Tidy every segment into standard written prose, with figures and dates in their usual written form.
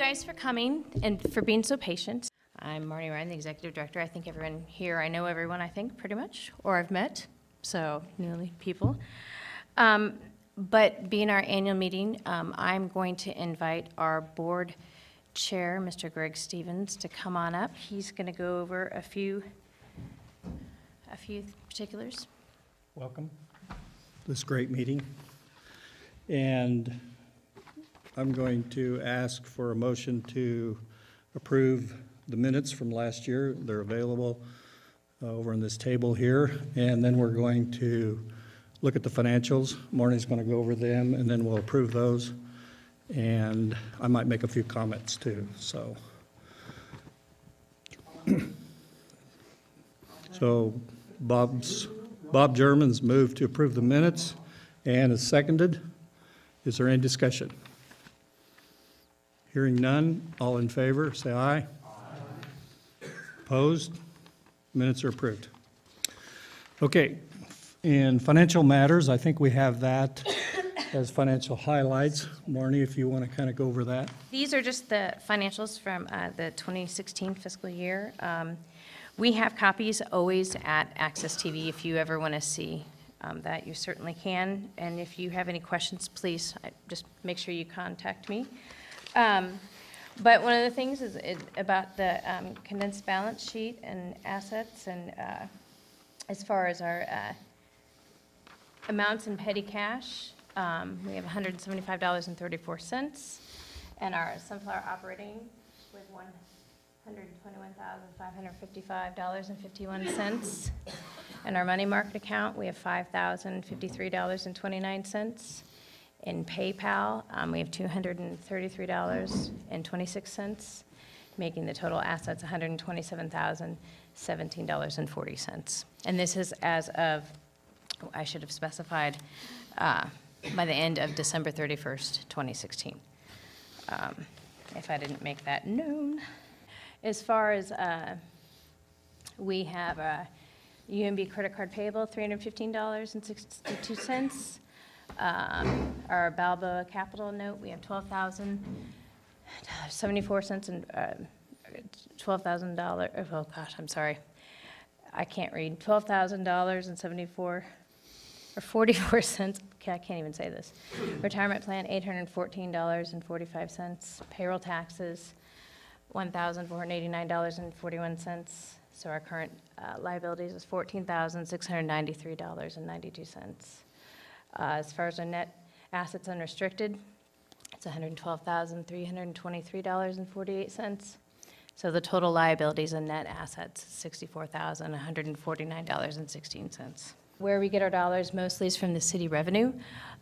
guys for coming and for being so patient. I'm Marnie Ryan, the Executive Director. I think everyone here, I know everyone, I think, pretty much, or I've met, so newly people. But being our annual meeting, I'm going to invite our board chair, Mr. Greg Stevens, to come on up. He's going to go over a few particulars. Welcome to this great meeting. And I'm going to ask for a motion to approve the minutes from last year. They're available over on this table here. And then we're going to look at the financials. Marnie's going to go over them, and then we'll approve those. And I might make a few comments too. So Bob German's moved to approve the minutes and is seconded. Is there any discussion? Hearing none, all in favor, say aye. Aye. Opposed? Minutes are approved. Okay, in financial matters, I think we have that as financial highlights. Marnie, if you want to kind of go over that. These are just the financials from the 2016 fiscal year. We have copies always at Access TV. If you ever want to see that, you certainly can. And if you have any questions, please just make sure you contact me. But one of the things is about the condensed balance sheet and assets, and as far as our amounts in petty cash, we have $175.34, and our sunflower operating with $121,555.51. In our money market account, we have $5,053.29. In PayPal, we have $233.26, making the total assets $127,017.40. And this is as of, I should have specified, by the end of December 31st, 2016, if I didn't make that known. As far as we have a UMB credit card payable, $315.62. Our Balboa Capital note, we have $12,074 and $12,000. Oh gosh, I'm sorry, I can't read. $12,000.74 or 44 cents. Okay, I can't even say this. Retirement plan, $814.45. Payroll taxes, $1,489.41. So our current liabilities is $14,693.92. As far as our net assets unrestricted, it's $112,323.48. So the total liabilities and net assets is $64,149.16. Where we get our dollars mostly is from the city revenue.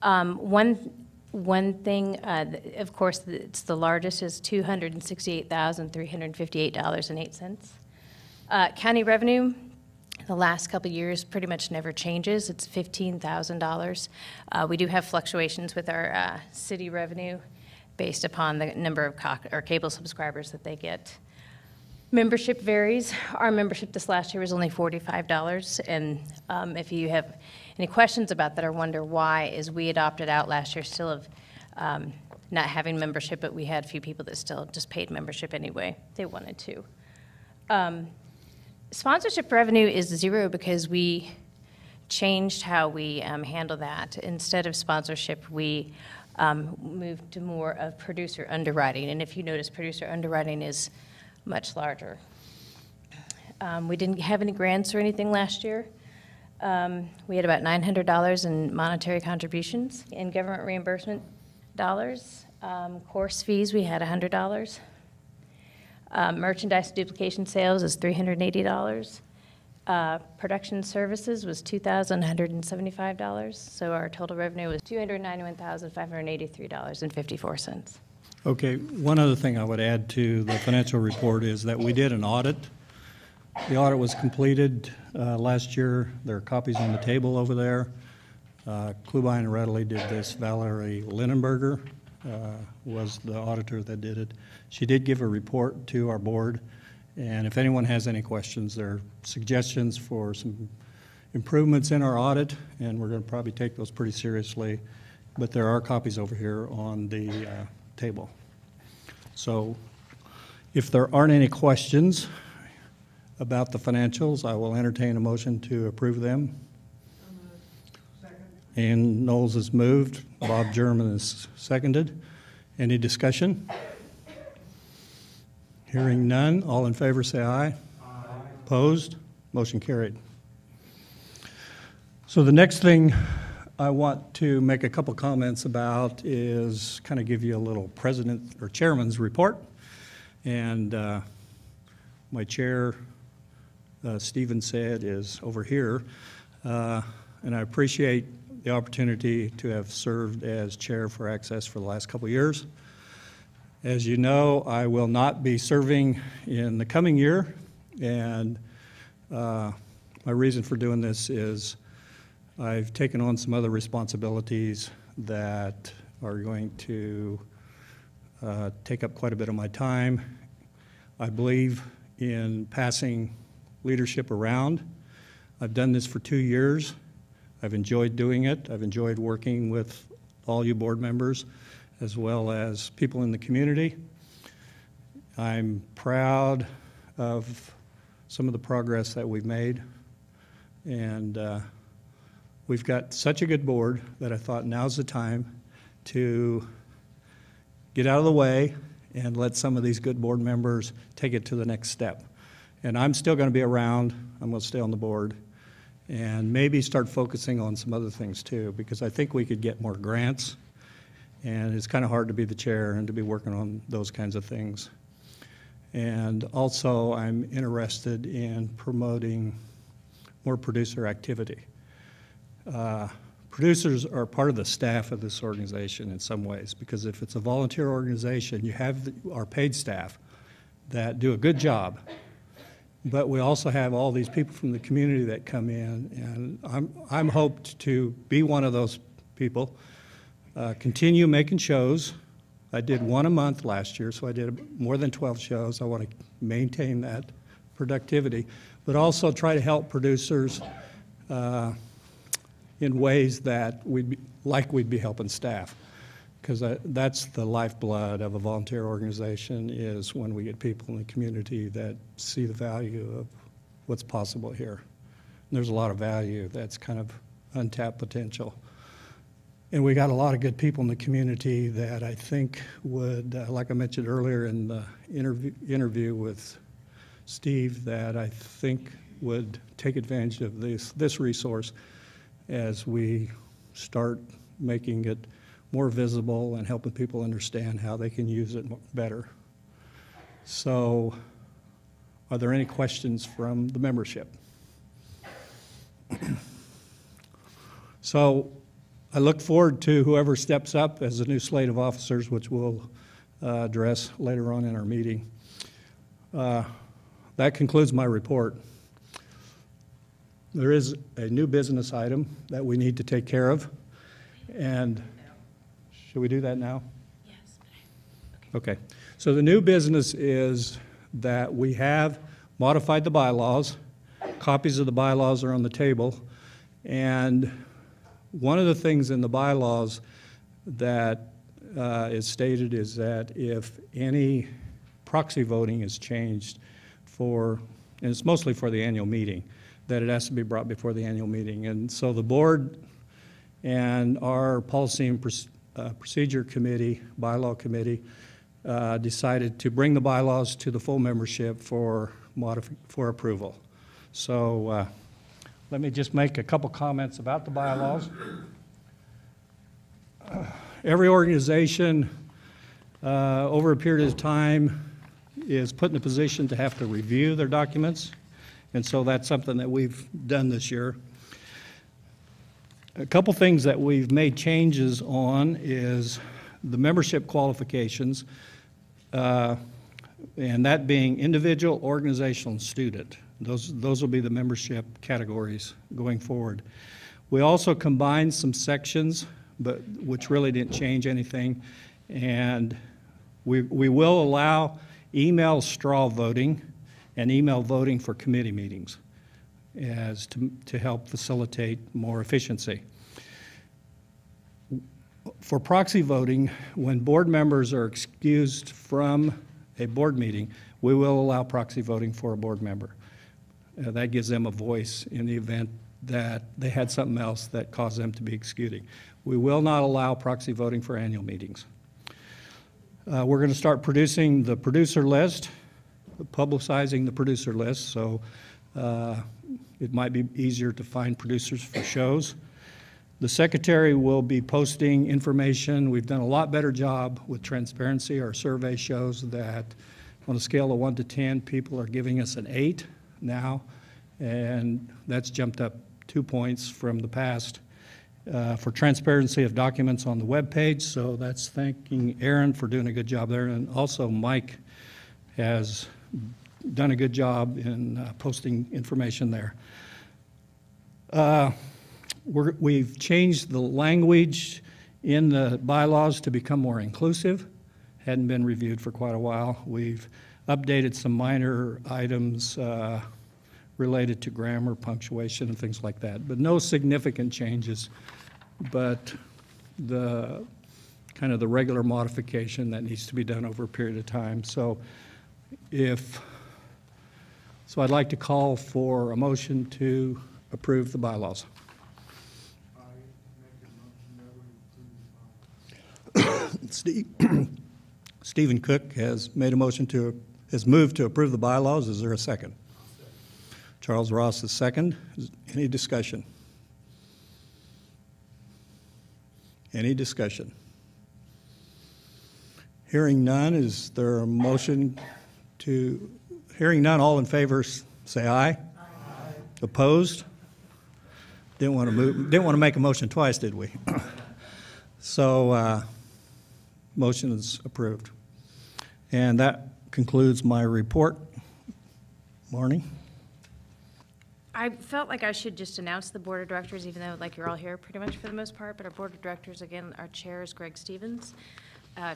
One thing, of course, it's the largest, is $268,358.08. County revenue, the last couple of years pretty much never changes. It's $15,000. We do have fluctuations with our city revenue based upon the number of cable subscribers that they get. Membership varies. Our membership this last year was only $45, and if you have any questions about that or wonder why, is we had opted out last year still of not having membership, but we had a few people that still just paid membership anyway. They wanted to. Sponsorship revenue is zero because we changed how we handle that. Instead of sponsorship, we moved to more of producer underwriting, and if you notice, producer underwriting is much larger. We didn't have any grants or anything last year. We had about $900 in monetary contributions. In government reimbursement dollars, course fees, we had $100. Merchandise duplication sales is $380. Production services was $2,175. So our total revenue was $291,583.54. Okay, one other thing I would add to the financial report is that we did an audit. The audit was completed last year. There are copies on the table over there. Klubein and Readily did this. Valerie Lindenberger was the auditor that did it. She did give a report to our board, and if anyone has any questions, there are suggestions for some improvements in our audit, and we're going to probably take those pretty seriously, but there are copies over here on the table. So if there aren't any questions about the financials, I will entertain a motion to approve them. And Knowles has moved. Bob German is seconded. Any discussion? Hearing none. All in favor say aye. Aye. Opposed? Motion carried. So the next thing I want to make a couple comments about is kind of give you a little president or chairman's report. And my chair, Stephen said, is over here. And I appreciate the opportunity to have served as chair for Access for the last couple of years. As you know, I will not be serving in the coming year, and my reason for doing this is I've taken on some other responsibilities that are going to take up quite a bit of my time. I believe in passing leadership around. I've done this for 2 years. I've enjoyed doing it. I've enjoyed working with all you board members as well as people in the community. I'm proud of some of the progress that we've made, and we've got such a good board that I thought now's the time to get out of the way and let some of these good board members take it to the next step. And I'm still going to be around. I'm going to stay on the board and maybe start focusing on some other things too, because I think we could get more grants, and it's kind of hard to be the chair and to be working on those kinds of things. And also I'm interested in promoting more producer activity. Producers are part of the staff of this organization in some ways, because if it's a volunteer organization, you have our paid staff that do a good job. But we also have all these people from the community that come in, and I'm hoped to be one of those people. Continue making shows. I did one a month last year, so I did more than 12 shows. I want to maintain that productivity, but also try to help producers in ways that we'd be helping staff, because that's the lifeblood of a volunteer organization, is when we get people in the community that see the value of what's possible here. And there's a lot of value that's kind of untapped potential. And we got a lot of good people in the community that I think would, like I mentioned earlier in the interview with Steve, that I think would take advantage of this resource as we start making it more visible and helping people understand how they can use it better. So, are there any questions from the membership? So, I look forward to whoever steps up as the new slate of officers, which we'll address later on in our meeting. That concludes my report. There is a new business item that we need to take care of, and should we do that now? Yes. Okay. So the new business is that we have modified the bylaws. Copies of the bylaws are on the table, and one of the things in the bylaws that is stated is that if any proxy voting is changed for, and it's mostly for the annual meeting, that it has to be brought before the annual meeting. And so the board and our policy and procedure committee, bylaw committee, decided to bring the bylaws to the full membership for approval. So let me just make a couple comments about the bylaws. Every organization over a period of time is put in a position to have to review their documents, and so that's something that we've done this year. A couple things that we've made changes on is the membership qualifications, and that being individual, organizational, and student. Those will be the membership categories going forward. We also combined some sections, but which really didn't change anything, and we will allow email straw voting and email voting for committee meetings as to help facilitate more efficiency. For proxy voting, when board members are excused from a board meeting, we will allow proxy voting for a board member. That gives them a voice in the event that they had something else that caused them to be excused. We will not allow proxy voting for annual meetings. We're going to start producing the producer list, publicizing the producer list, so it might be easier to find producers for shows. The secretary will be posting information. We've done a lot better job with transparency. Our survey shows that on a scale of 1 to 10, people are giving us an 8 now, and that's jumped up 2 points from the past. For transparency of documents on the web page, so that's thanking Aaron for doing a good job there, and also Mike has done a good job in posting information there. We've changed the language in the bylaws to become more inclusive. Hadn't been reviewed for quite a while. We've updated some minor items related to grammar, punctuation, and things like that, but no significant changes, but the kind of the regular modification that needs to be done over a period of time. So I'd like to call for a motion to approve the bylaws. Stephen Cook has made a motion has moved to approve the bylaws. Is there a second? Charles Ross is second. Any discussion? Any discussion? Hearing none, is there a motion to, hearing none, all in favor say aye. Aye. Opposed? Didn't want to make a motion twice, did we? So motion is approved. And that concludes my report. Marnie? I felt like I should just announce the board of directors, even though like you're all here pretty much for the most part, but our board of directors, again, our chair is Greg Stevens.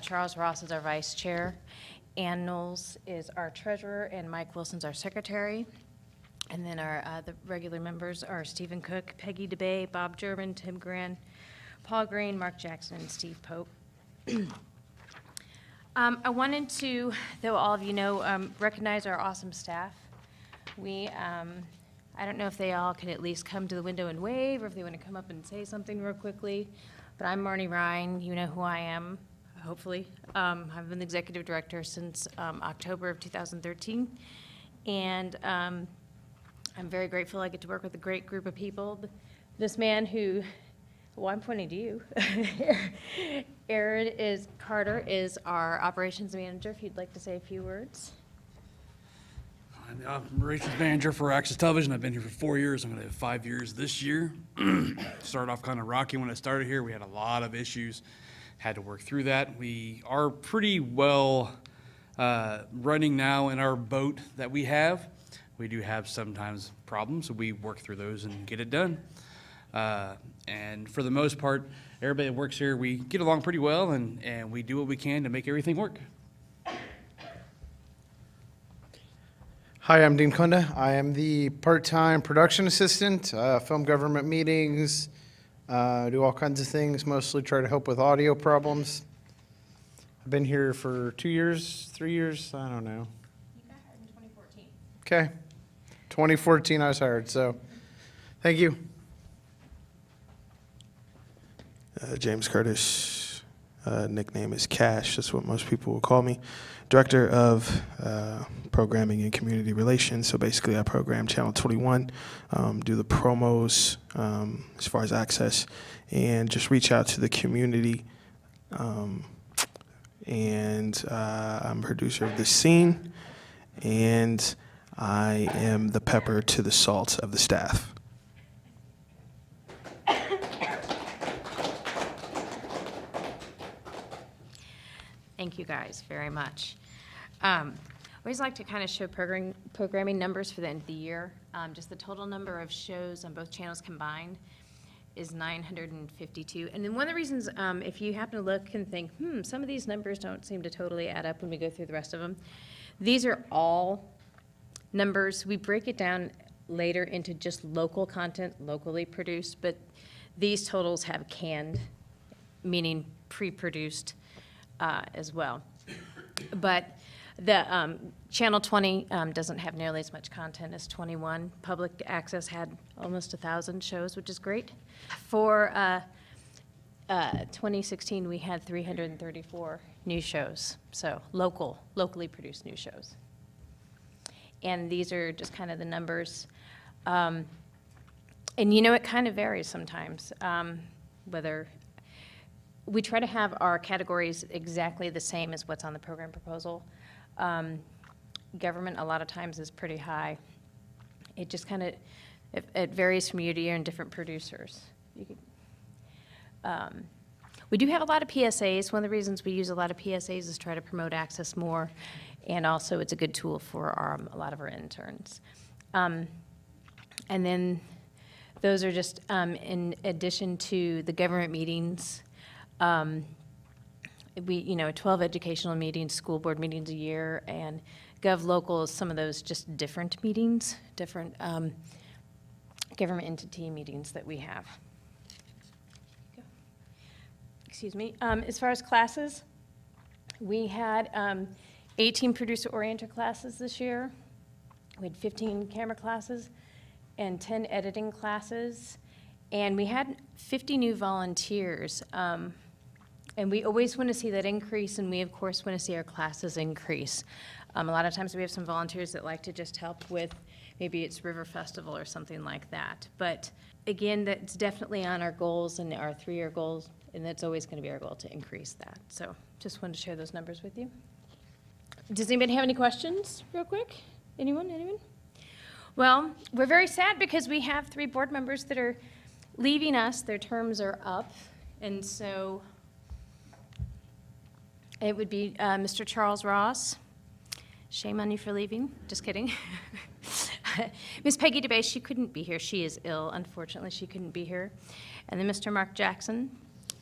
Charles Ross is our vice chair. Ann Knowles is our treasurer, and Mike Wilson's our secretary. And then our the regular members are Stephen Cook, Peggy DeBay, Bob German, Tim Gran, Paul Green, Mark Jackson, and Steve Pope. I wanted to, though all of you know, recognize our awesome staff. We, I don't know if they all could at least come to the window and wave, or if they want to come up and say something real quickly. But I'm Marnie Ryan. You know who I am, hopefully. I've been the executive director since October of 2013. And I'm very grateful I get to work with a great group of people. This man who, well, I'm pointing to you. Aaron Carter is our operations manager, if you'd like to say a few words. I'm the operations manager for Access Television. I've been here for 4 years. I'm going to have 5 years this year. Started off kind of rocky when I started here. We had a lot of issues. Had to work through that. We are pretty well running now in our boat that we have. We do have sometimes problems, so we work through those and get it done. And for the most part, everybody that works here, we get along pretty well, and we do what we can to make everything work. Hi, I'm Dean Kunda. I am the part-time production assistant, film government meetings, do all kinds of things, mostly try to help with audio problems. I've been here for 2 years, 3 years, I don't know. You got hired in 2014. Okay. 2014 I was hired, so thank you. James Curtis, nickname is Cash, that's what most people will call me. Director of Programming and Community Relations, so basically I program Channel 21, do the promos as far as access, and just reach out to the community. And I'm producer of The Scene, and I am the pepper to the salt of the staff. Thank you guys very much. I always like to kind of show programming numbers for the end of the year. Just the total number of shows on both channels combined is 952. And then one of the reasons, if you happen to look and think, some of these numbers don't seem to totally add up when we go through the rest of them, these are all numbers. We break it down later into just local content, locally produced, but these totals have canned meaning pre-produced as well. But the Channel 20 doesn't have nearly as much content as 21. Public access had almost 1,000 shows, which is great. For 2016, we had 334 new shows, so locally produced new shows. And these are just kind of the numbers. And you know, it kind of varies sometimes, whether we try to have our categories exactly the same as what's on the program proposal. Government, a lot of times, is pretty high. It just kind of, it varies from year to year and different producers. You could, we do have a lot of PSAs. One of the reasons we use a lot of PSAs is try to promote access more, and also it's a good tool for a lot of our interns. And then those are just in addition to the government meetings. We, 12 educational meetings, school board meetings a year, and Gov Local is some of those just different meetings, different government entity meetings that we have. Excuse me. As far as classes, we had 18 producer-oriented classes this year. We had 15 camera classes and 10 editing classes, and we had 50 new volunteers. And we always want to see that increase, and we, of course, want to see our classes increase. A lot of times we have some volunteers that like to just help with, maybe it's River Festival or something like that. But again, that's definitely on our goals and our 3-year goals, and that's always going to be our goal to increase that. So just wanted to share those numbers with you. Does anybody have any questions real quick? Anyone? Well, we're very sad because we have 3 board members that are leaving us. Their terms are up, and so it would be Mr. Charles Ross. Shame on you for leaving. Just kidding. Ms. Peggy DeBay, she couldn't be here. She is ill, unfortunately. She couldn't be here. And then Mr. Mark Jackson.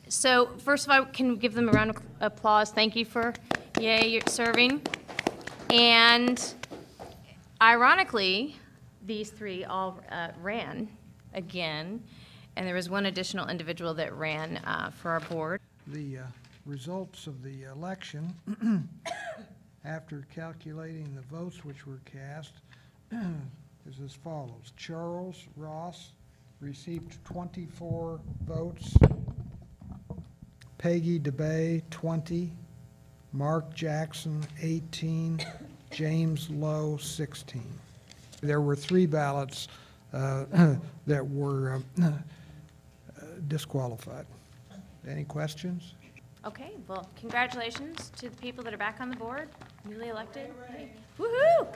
So first of all, can we give them a round of applause? Thank you for, you're serving. And ironically, these 3 all ran again. And there was one additional individual that ran for our board. The results of the election, after calculating the votes which were cast, is as follows. Charles Ross received 24 votes, Peggy DeBay 20, Mark Jackson 18, James Lowe 16. There were 3 ballots that were disqualified. Any questions? Okay, well, congratulations to the people that are back on the board, newly elected. Hey. Woohoo!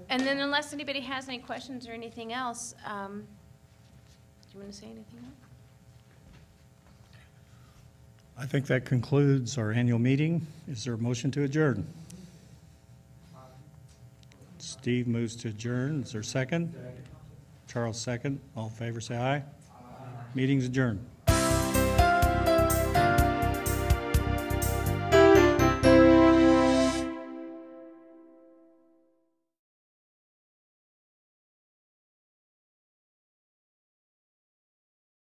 And then unless anybody has any questions or anything else, do you want to say anything else? I think that concludes our annual meeting. Is there a motion to adjourn? Steve moves to adjourn. Is there a second? Charles second. All in favor say aye. Meeting's adjourned.